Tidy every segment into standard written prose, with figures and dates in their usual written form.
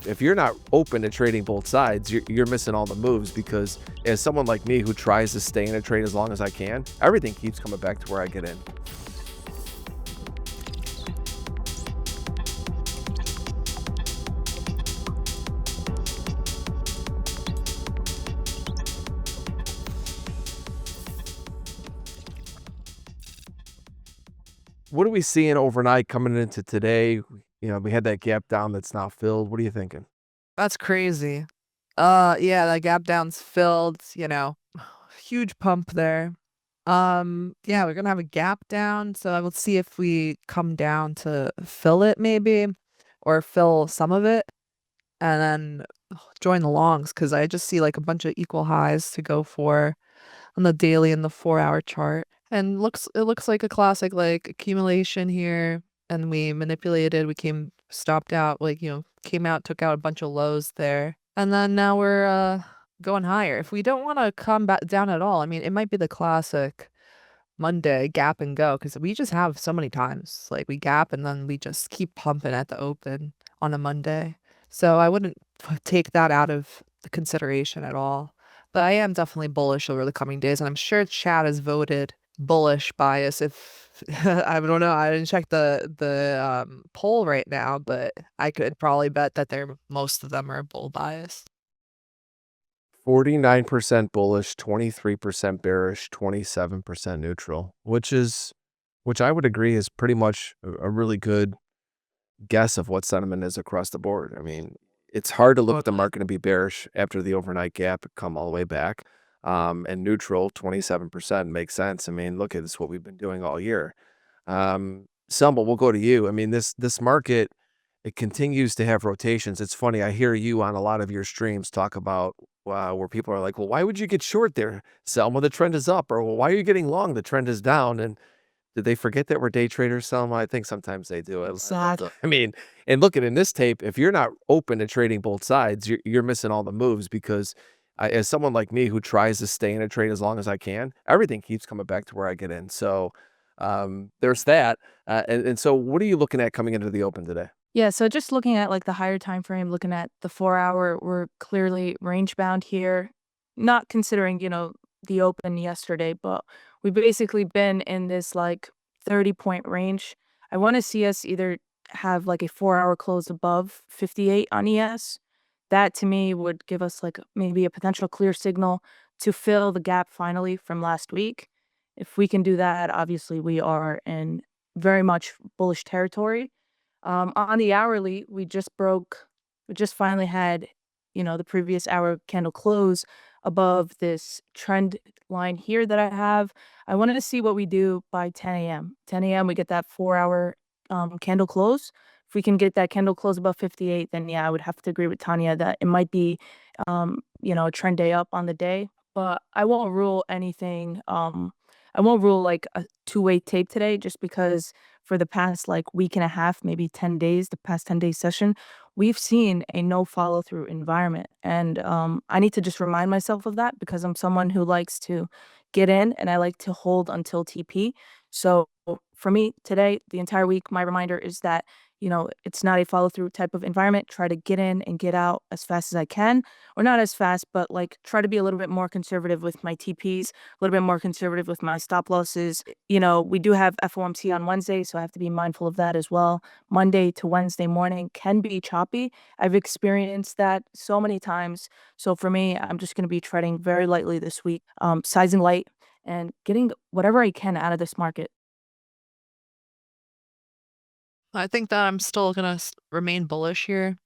if you're not open to trading both sides, you're missing all the moves, because as someone like me who tries to stay in a trade as long as I can, everything keeps coming back to where I get in. What are we seeing overnight coming into today? We had that gap down that's now filled. What are you thinking? That's crazy. Yeah, that gap down's filled, huge pump there. Yeah, we're gonna have a gap down, so let's see if we come down to fill it maybe, or fill some of it, and then join the longs, because I just see like a bunch of equal highs to go for on the daily and the 4-hour chart. And it looks like a classic like accumulation here, and we manipulated, stopped out, came out, took out a bunch of lows there. And then now we're going higher. If we don't want to come back down at all, I mean, it might be the classic Monday gap and go, because we just have so many times like we gap and then we just keep pumping at the open on a Monday. So I wouldn't take that out of the consideration at all. But I am definitely bullish over the coming days, and I'm sure Chad has voted bullish bias. If I don't know, I didn't check the poll right now, but I could probably bet that most of them are bull bias. 49% bullish, 23% bearish, 27% neutral, which I would agree is pretty much a really good guess of what sentiment is across the board. I mean, it's hard to look at the market and be bearish after the overnight gap come all the way back. And neutral, 27% makes sense. I mean, look at this, what we've been doing all year. Selma, we'll go to you. I mean, this market, it continues to have rotations. It's funny, I hear you on a lot of your streams talk about where people are like, well, why would you get short there, Selma? The trend is up. Or, well, why are you getting long? The trend is down. And did they forget that we're day traders, Selma? I think sometimes they do. I mean, and look at in this tape, if you're not open to trading both sides, you're missing all the moves, because as someone like me who tries to stay in a trade as long as I can, everything keeps coming back to where I get in. So there's that. And so what are you looking at coming into the open today? Yeah, so just looking at like the higher time frame, looking at the 4-hour, we're clearly range bound here. Not considering, the open yesterday, but we've basically been in this like 30-point range. I want to see us either have like a 4-hour close above 58 on ES. That to me would give us like maybe a potential clear signal to fill the gap finally from last week. If we can do that, obviously we are in very much bullish territory. On the hourly, we just finally had, the previous hour candle close above this trend line here that I have. I wanted to see what we do by 10 a.m. 10 a.m. we get that 4-hour candle close. If we can get that candle close above 58, then yeah, I would have to agree with Tanya that it might be, a trend day up on the day. But I won't rule anything. I won't rule like a two-way tape today, just because for the past like week and a half, maybe 10 days, the past 10-day session, we've seen a no follow through environment. And I need to just remind myself of that, because I'm someone who likes to get in and I like to hold until TP. So for me today, the entire week, my reminder is that, it's not a follow through type of environment. Try to get in and get out as fast as I can, or not as fast, but like try to be a little bit more conservative with my TPs, a little bit more conservative with my stop losses. We do have FOMC on Wednesday, so I have to be mindful of that as well. Monday to Wednesday morning can be choppy. I've experienced that so many times. So for me, I'm just going to be treading very lightly this week, sizing light and getting whatever I can out of this market. I think that I'm still gonna remain bullish here.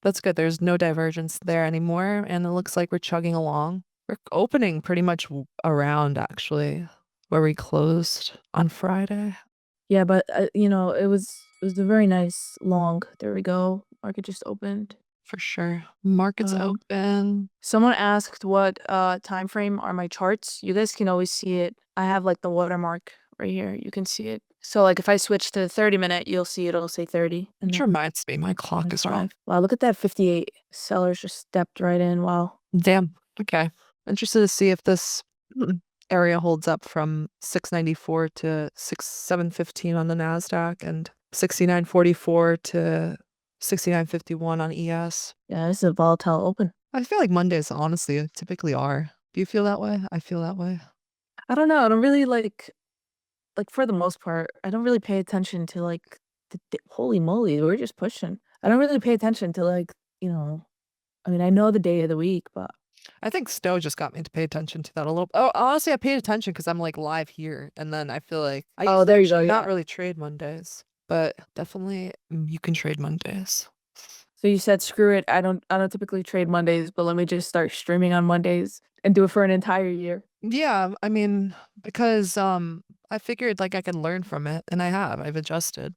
That's good. There's no divergence there anymore, and it looks like we're chugging along. We're opening pretty much around actually where we closed on Friday. Yeah, but it was a very nice long. There we go. Market just opened. For sure. Market's open. Someone asked what time frame are my charts. You guys can always see it. I have like the watermark right here. You can see it. So like if I switch to 30-minute, you'll see it'll say 30. Which reminds me, my clock is wrong. Wow, look at that 58. Sellers just stepped right in. Wow. Damn. Okay. Interested to see if this area holds up from 694 to 715 on the NASDAQ, and 6944 to 69.51 on ES. Yeah, this is a volatile open. I feel like Mondays honestly typically are. Do you feel that way? I feel that way. I don't know. I don't really like for the most part, I don't really pay attention to like holy moly, we're just pushing. I don't really pay attention to like, I mean, I know the day of the week, but I think Stowe just got me to pay attention to that a little. Oh, honestly, I paid attention because I'm like live here, and then I feel like I used to there you go. actually not Yeah. really trade Mondays, but definitely you can trade Mondays. So you said screw it. I don't typically trade Mondays, but let me just start streaming on Mondays and do it for an entire year. Yeah, I mean, because I figured like I could learn from it, and I have. I've adjusted.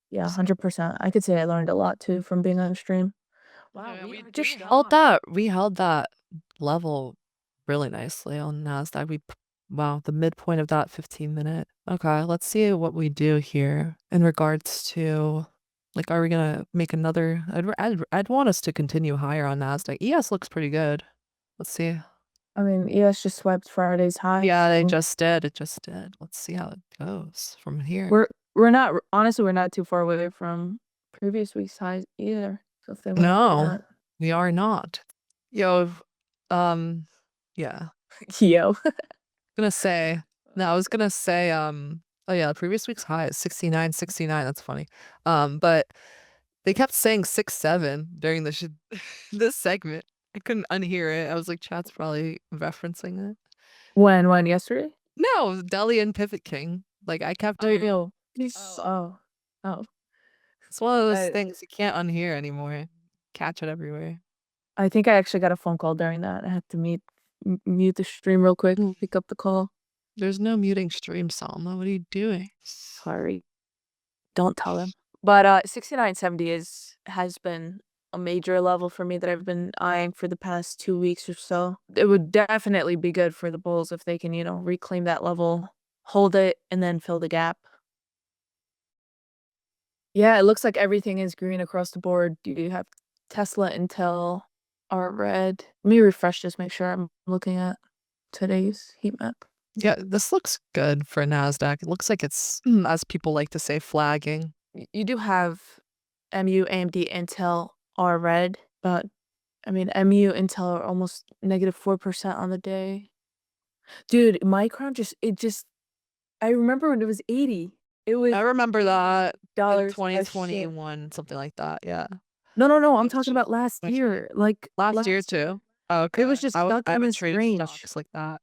Yeah, 100%. I could say I learned a lot too from being on stream. Wow, Yeah, we we are just just held on. that. We held that level really nicely on Nasdaq. Wow, the midpoint of that 15-minute. Okay, let's see what we do here in regards to like, are we gonna make another? I'd want us to continue higher on Nasdaq. ES looks pretty good. Let's see. I mean, ES just swept Friday's high. Yeah, they so just did. It just did. Let's see how it goes from here. we're not honestly we're not too far away from previous week's highs either. So if they want No, we are not. Yo, yeah. Yo. Gonna say no, I was gonna say oh yeah, previous week's high is 69.69. That's funny. But they kept saying 6.7 during the this segment. I couldn't unhear it. I was like, chat's probably referencing it. When yesterday? No, Deli and Pivot King. Like I kept Oh. it's one of those I- things you can't unhear anymore. Catch it everywhere. I think I actually got a phone call during that. I had to mute the stream real quick and pick up the call. There's no muting stream, Salma. What are you doing? Sorry. Don't tell them. But 69.70 has been a major level for me that I've been eyeing for the past 2 weeks or so. It would definitely be good for the bulls if they can, reclaim that level, hold it, and then fill the gap. Yeah, it looks like everything is green across the board. You have Tesla, Intel are red. Let me refresh this, make sure I'm looking at today's heat map. Yeah, this looks good for NASDAQ. It looks like it's, as people like to say, flagging. You do have MU, AMD, Intel are red, but I mean, MU, Intel are almost -4% on the day. Dude, Micron I remember when it was 80. It was I remember that in dollars. 2021, something like that. Yeah. No, I'm talking about last year. Like Last year too. Oh, okay. It was just stuck I in haven't this traded range. stocks like that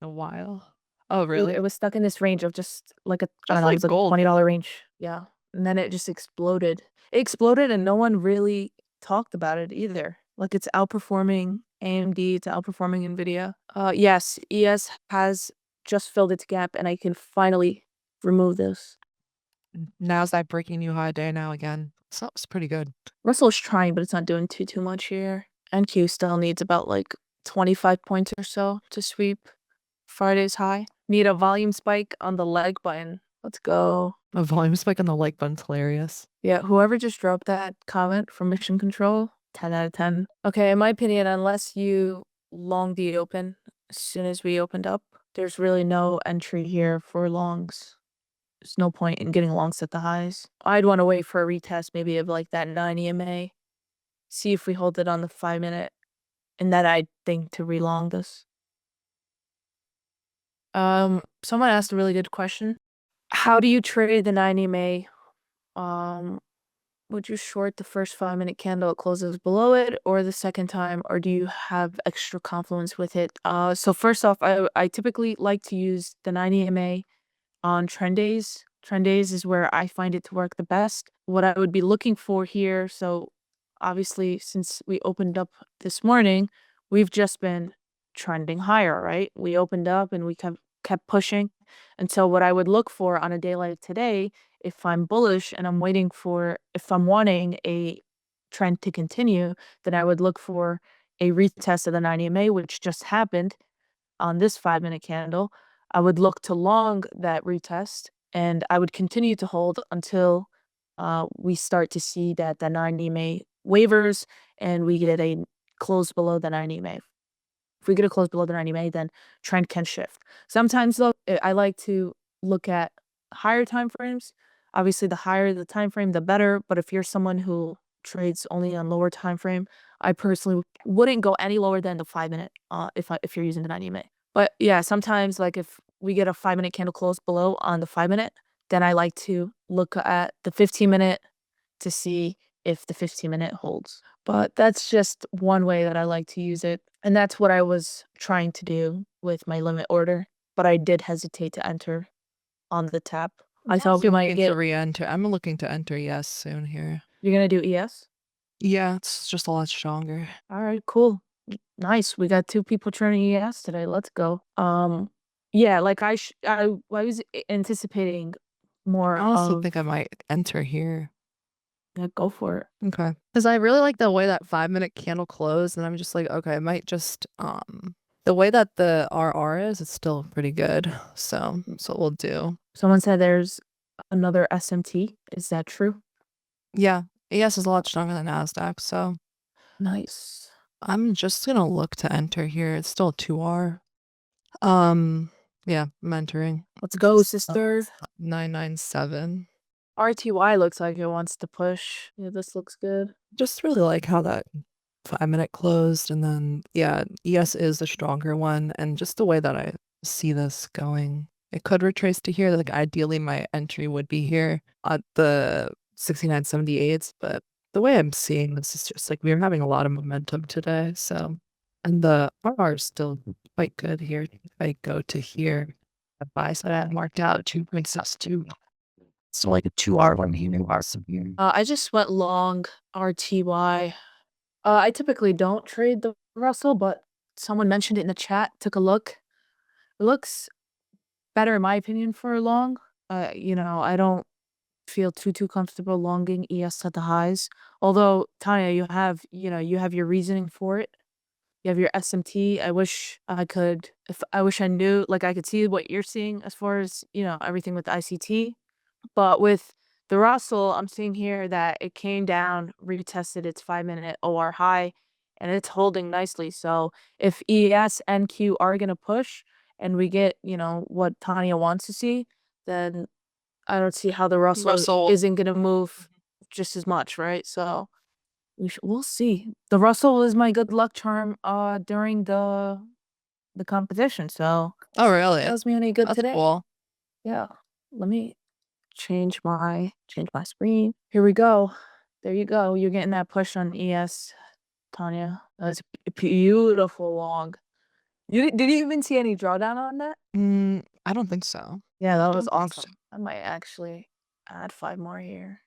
in a while. Oh, really? It was stuck in this range of just like I Just don't know, like it was like gold. $20 range. Yeah. And then it just exploded. It exploded and no one really talked about it either. Like it's outperforming AMD, it's outperforming Nvidia. Yes, ES has just filled its gap and I can finally remove this. NASDAQ breaking new high day now again. So it's pretty good. Russell's trying, but it's not doing too much here. NQ still needs about like 25 points or so to sweep Friday's high. Need a volume spike on the leg button. Let's go. A volume spike on the like button's hilarious. Yeah, whoever just dropped that comment from Mission Control, 10 out of 10. Okay, in my opinion, unless you long the open as soon as we opened up, there's really no entry here for longs. There's no point in getting longs at the highs. I'd want to wait for a retest maybe of like that 9 EMA. See if we hold it on the 5-minute. And then I'd think to relong this. Someone asked a really good question. How do you trade the 9 EMA? Would you short the first 5-minute candle, it closes below it, or the second time, or do you have extra confluence with it? So first off, I typically like to use the 9 EMA on trend days. Trend days is where I find it to work the best. What I would be looking for here, so obviously since we opened up this morning, we've just been trending higher, right? We opened up and we kept pushing. And so what I would look for on a day like today, if I'm bullish and if I'm wanting a trend to continue, then I would look for a retest of the 9 EMA, which just happened on this 5-minute candle. I would look to long that retest and I would continue to hold until we start to see that the 9 EMA wavers and we get a close below the 9 EMA. If we get a close below the 9 EMA, then trend can shift. Sometimes though, I like to look at higher time frames. Obviously, the higher the time frame, the better. But if you're someone who trades only on lower time frame, I personally wouldn't go any lower than the 5-minute. If you're using the 90 minute. But yeah, sometimes like if we get a 5-minute candle close below on the 5-minute, then I like to look at the 15-minute to see if the 15-minute holds. But that's just one way that I like to use it. And that's what I was trying to do with my limit order. But I did hesitate to enter on the tap. I thought we might looking get. to re-enter. I'm looking to enter yes soon here. You're gonna do ES? Yeah, it's just a lot stronger. All right, cool. Nice. We got 2 people trading ES today. Let's go. Yeah, like I was anticipating more I also of. think I might enter here. Yeah, go for it. Okay. Because I really like the way that 5-minute candle closed, and I'm just like, okay, I might just the way that the RR is, it's still pretty good. So that's what we'll do. Someone said there's another SMT. Is that true? Yeah, ES is a lot stronger than NASDAQ, so Nice. I'm just gonna look to enter here. It's still a 2R. Yeah, I'm entering. Let's go, sister. 997. RTY looks like it wants to push. Yeah, this looks good. Just really like how that 5-minute closed, and then yeah, ES is the stronger one, and just the way that I see this going, it could retrace to here. Like ideally, my entry would be here at the 69.78s, but the way I'm seeing this is just like we're having a lot of momentum today. So, and the RR is still quite good here. If I go to here, the buy side I marked out 2.62. So like a 2R one here. I just went long RTY. I typically don't trade the Russell, but someone mentioned it in the chat. Took a look. It looks better in my opinion for a long. I don't feel too comfortable longing ES at the highs. Although Tanya, you have your reasoning for it. You have your SMT. I wish I knew, like I could see what you're seeing as far as, everything with the ICT. But with the Russell, I'm seeing here that it came down, retested its 5-minute OR high, and it's holding nicely. So if ES and Q are gonna push and we get, what Tanya wants to see, then I don't see how the Russell isn't gonna move just as much, right? So we'll see. The Russell is my good luck charm during the competition. So Oh, really? that was me any good That's today. cool. Yeah. Let me change my screen. Here we go. There you go. You're getting that push on ES, Tanya. That's beautiful long. Did you even see any drawdown on that? I don't think so. Yeah, that was don't think so. awesome. I might actually add 5 more here.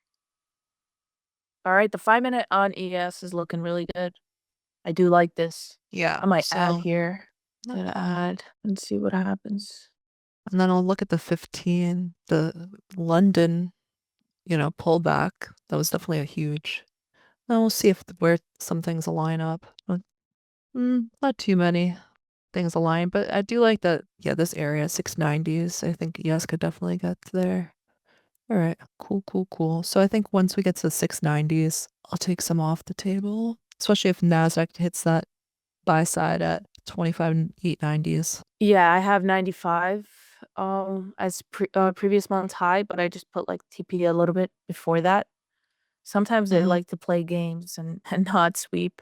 All right, the 5-minute on ES is looking really good. I do like this. Yeah. I might add so- here. Not Gonna bad. add and see what happens. And then I'll look at the 15, the London, pullback. That was definitely a huge. Then we'll see where some things align up. But, not too many things align, but I do like that. Yeah, this area, 690s. I think ES could definitely get there. All right, cool. So I think once we get to the 690s, I'll take some off the table, especially if NASDAQ hits that buy side at 25,890s. Yeah, I have 95 as previous month's high, but I just put like TP a little bit before that. Sometimes I like to play games and not sweep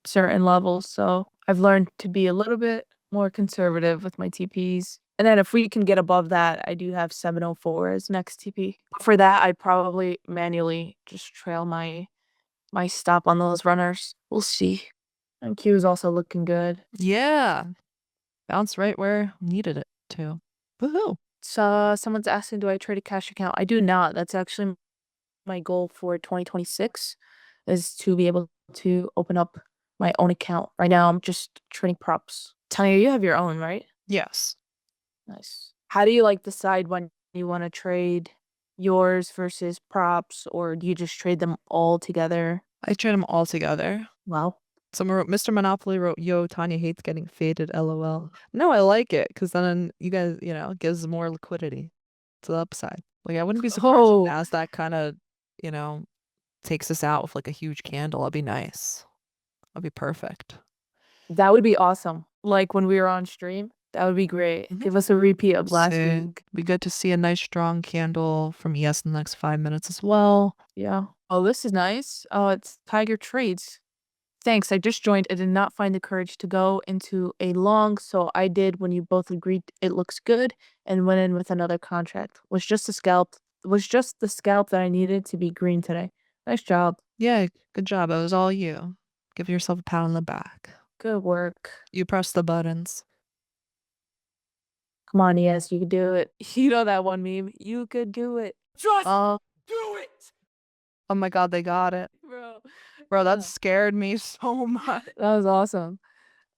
certain levels, so I've learned to be a little bit more conservative with my TPs. And then if we can get above that, I do have 704 as next TP. For that, I'd probably manually just trail my stop on those runners. We'll see. And Q is also looking good. Yeah. Bounce right where needed it to. Woohoo. So someone's asking, do I trade a cash account? I do not. That's actually my goal for 2026 is to be able to open up my own account. Right now, I'm just trading props. Tanya, you have your own, right? Yes. Nice. How do you decide when you want to trade yours versus props, or do you just trade them all together? I trade them all together. Well, Someone wrote, Mr. Monopoly wrote, yo, Tanya hates getting faded, LOL. No, I like it, because then you guys, it gives more liquidity to the upside. Like, I wouldn't be surprised if NASDAQ kind of, takes us out with like a huge candle. That'd be nice. That'd be perfect. that would be awesome. Like when we were on stream, That would be great. Mhm. Give us a repeat of last Sick. week. Be good to see a nice strong candle from ES in the next 5 minutes as well. Yeah. Oh, this is nice. Oh, it's Tiger Trades. Thanks. I just joined. I did not find the courage to go into a long, so I did when you both agreed it looks good and went in with another contract. Was just the scalp that I needed to be green today. Nice job. Yeah, good job. It was all you. Give yourself a pat on the back. Good work. You press the buttons. Come on, yes, you could do it. You know that one meme. You could do it. Just do it. Oh my god, they got it. Bro, that scared me so much. That was awesome.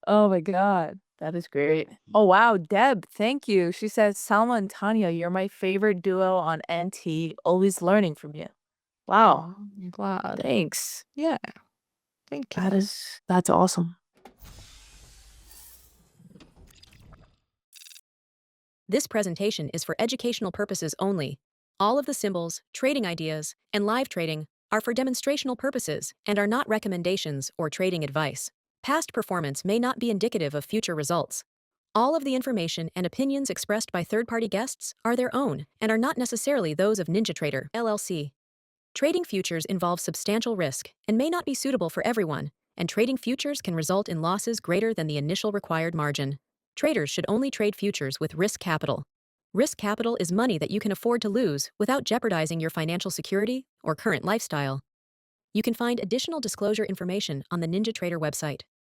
Oh my god. That is great. Oh wow, Deb, thank you. She says, Salma and Tanya, you're my favorite duo on NT. Always learning from you. Wow. Oh, I'm glad. Thanks. Yeah. Thank you. That's awesome. This presentation is for educational purposes only. All of the symbols, trading ideas, and live trading are for demonstrational purposes and are not recommendations or trading advice. Past performance may not be indicative of future results. All of the information and opinions expressed by third-party guests are their own and are not necessarily those of NinjaTrader, LLC. Trading futures involves substantial risk and may not be suitable for everyone, and trading futures can result in losses greater than the initial required margin. Traders should only trade futures with risk capital. Risk capital is money that you can afford to lose without jeopardizing your financial security or current lifestyle. You can find additional disclosure information on the NinjaTrader website.